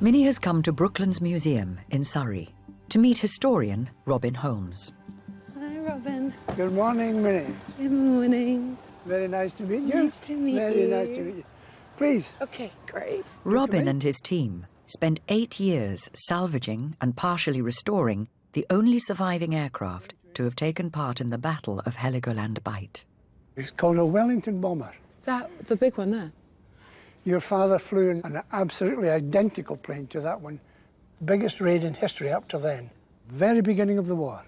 Minnie has come to Brooklands Museum in Surrey to meet historian Robin Holmes. Hi, Robin. Good morning, Minnie. Good morning. Very nice to meet you. Nice to meet you. Very nice to meet you. Please. Okay, great. Robin and his team spent 8 years salvaging and partially restoring the only surviving aircraft to have taken part in the Battle of Heligoland Bight. It's called a Wellington bomber. The big one there? Your father flew in an absolutely identical plane to that one. Biggest raid in history up to then. Very beginning of the war.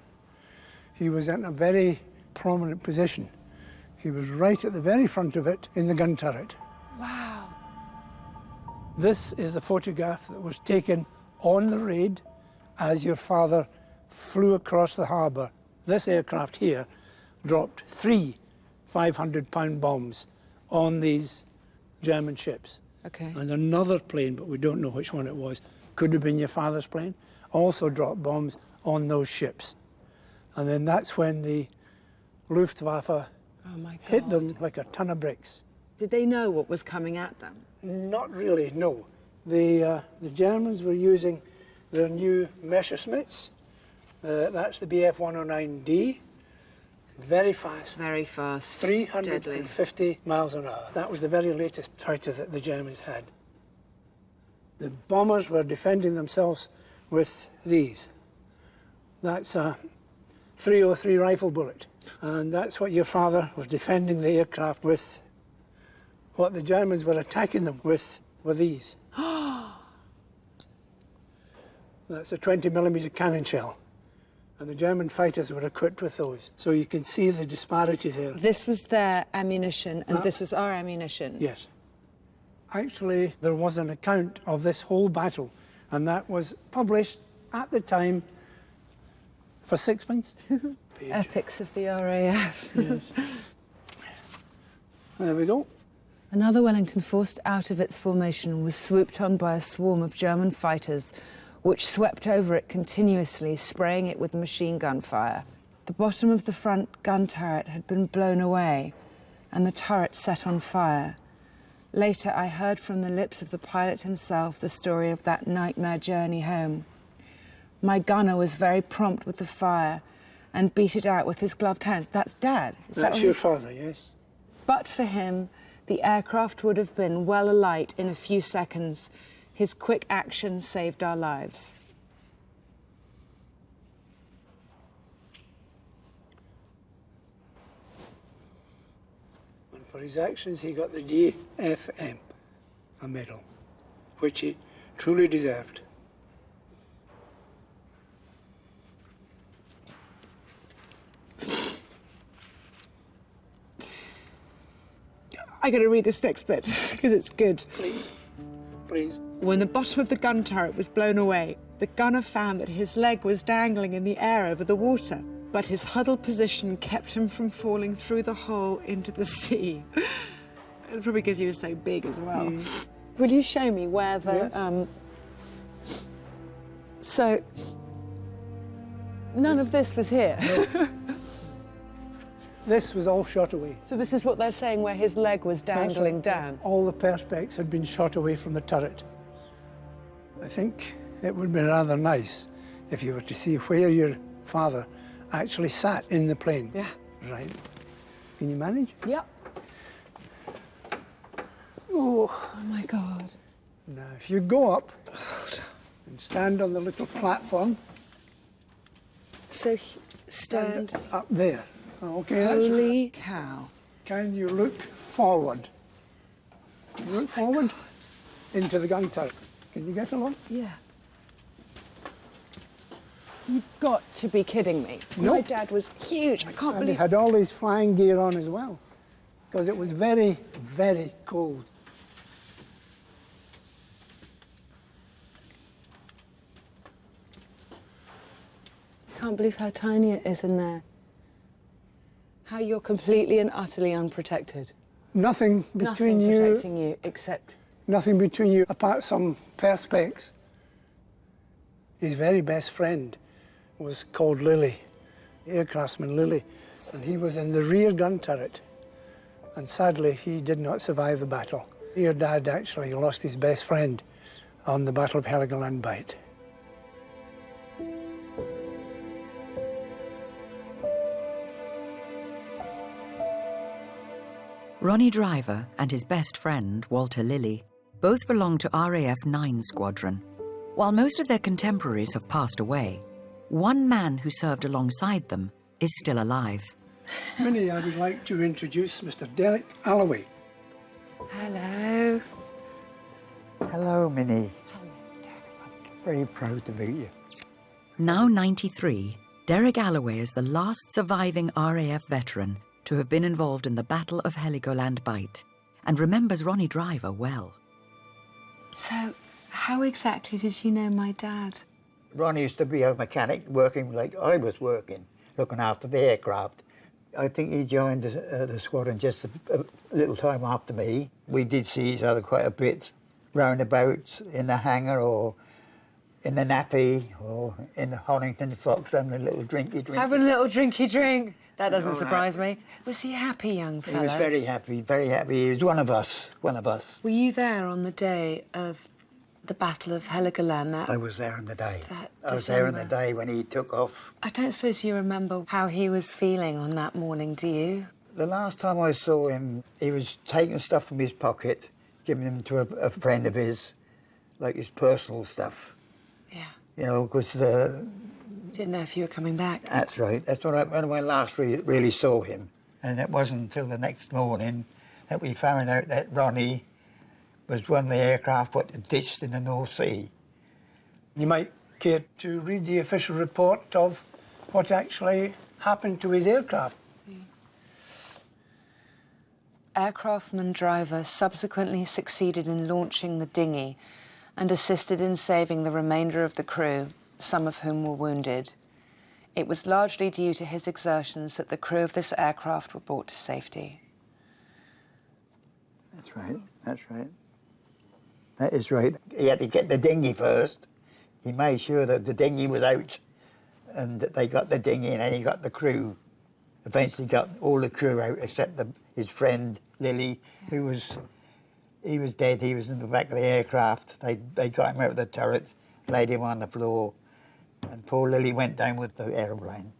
He was in a very prominent position. He was right at the very front of it in the gun turret. Wow. This is a photograph that was taken on the raid as your father flew across the harbour. This aircraft here dropped 3 500-pound bombs on these German ships. Okay. And another plane, but we don't know which one it was, could have been your father's plane, also dropped bombs on those ships. And then that's when the Luftwaffe hit them like a ton of bricks. Did they know what was coming at them? Not really, no. The Germans were using their new Messerschmitts. That's the Bf-109D. Very fast. Very fast. 350 Deadly. miles an hour. That was the very latest fighter that the Germans had. The bombers were defending themselves with these. That's a 303 rifle bullet. And that's what your father was defending the aircraft with. What the Germans were attacking them with were these. That's a 20mm cannon shell. And the German fighters were equipped with those. So you can see the disparity there. This was their ammunition, and this was our ammunition. Yes. Actually, there was an account of this whole battle, and that was published at the time for sixpence. Epics of the RAF. Yes. There we go. Another Wellington forced out of its formation was swooped on by a swarm of German fighters, which swept over it continuously, spraying it with machine gun fire. The bottom of the front gun turret had been blown away, and the turret set on fire. Later, I heard from the lips of the pilot himself the story of that nightmare journey home. My gunner was very prompt with the fire and beat it out with his gloved hands. That's Dad. That's your father, yes. But for him, the aircraft would have been well alight in a few seconds. His quick action saved our lives. And for his actions, he got the DFM, a medal, which he truly deserved. I gotta read this next bit, because it's good. Please, please. When the bottom of the gun turret was blown away, the gunner found that his leg was dangling in the air over the water, but his huddled position kept him from falling through the hole into the sea. It probably because he was so big as well. Will you show me where the... Yes. So, none of this was here. No. This was all shot away. So this is what they're saying, where his leg was dangling down? All the perspex had been shot away from the turret. I think it would be rather nice if you were to see where your father actually sat in the plane. Yeah. Right. Can you manage? Yep. Oh. Oh, my God. Now, if you go up and stand on the little platform. So, stand up there. Okay, Holy cow. Can you look forward? Look forward into the gun turret. Can you get along? Yeah. You've got to be kidding me. No. My dad was huge. I can't And he believe... had all his flying gear on as well, because it was very, very cold. I can't believe how tiny it is in there. How you're completely and utterly unprotected. Nothing between Nothing protecting you except... Nothing between you apart some perspex. His very best friend was called Lily, aircraftsman Lily, and he was in the rear gun turret. And sadly, he did not survive the battle. Your dad actually lost his best friend on the Battle of Heligoland Bight. Ronnie Driver and his best friend, Walter Lilly, both belong to RAF 9 Squadron. While most of their contemporaries have passed away, one man who served alongside them is still alive. Minnie, I would like to introduce Mr. Derek Alloway. Hello. Hello, Minnie. Hello, Derek. I'm very proud to meet you. Now 93, Derek Alloway is the last surviving RAF veteran to have been involved in the Battle of Heligoland Bight and remembers Ronnie Driver well. So, how exactly did you know my dad? Ronnie used to be a mechanic working like I was working, looking after the aircraft. I think he joined the squadron just a little time after me. We did see each other quite a bit, roundabouts, in the hangar or in the nappy or in the Honington Fox, having a little drinky. Having a little drinky drink. That doesn't surprise me. Was he a happy young fellow? He was very happy, very happy. He was one of us. Were you there on the day of the Battle of Heligoland? I was there on the day. I was there on the day when he took off. I don't suppose you remember how he was feeling on that morning, do you? The last time I saw him, he was taking stuff from his pocket, giving them to a friend of his, like his personal stuff. Yeah. You know, because... Didn't know if you were coming back. That's right. That's when I last really saw him. And it wasn't until the next morning that we found out that Ronnie was one of the aircraft that ditched in the North Sea. You might care to read the official report of what actually happened to his aircraft. Aircraftman Driver subsequently succeeded in launching the dinghy and assisted in saving the remainder of the crew, some of whom were wounded. It was largely due to his exertions that the crew of this aircraft were brought to safety. That's right, that's right. That is right. He had to get the dinghy first. He made sure that the dinghy was out and that they got the dinghy and then he got the crew. Eventually got all the crew out except his friend, Lily, who was... He was dead, he was in the back of the aircraft. They got him out of the turret, laid him on the floor, and poor Lily went down with the aeroplane.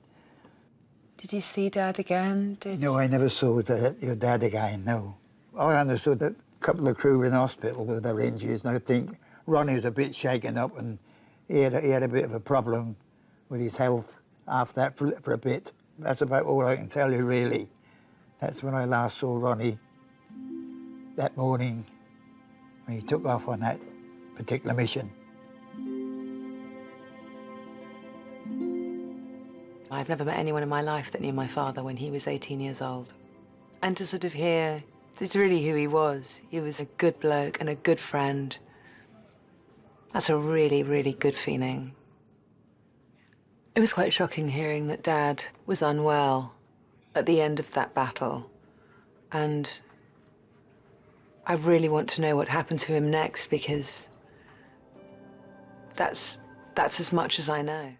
Did you see Dad again? No, I never saw your dad again, no. I understood that a couple of crew were in hospital with their injuries, and I think Ronnie was a bit shaken up and he had a bit of a problem with his health after that for a bit. That's about all I can tell you, really. That's when I last saw Ronnie, that morning when he took off on that particular mission. I've never met anyone in my life that knew my father when he was 18 years old. And to sort of hear, it's really who he was. He was a good bloke and a good friend. That's a really, really good feeling. It was quite shocking hearing that Dad was unwell at the end of that battle. And I really want to know what happened to him next because that's as much as I know.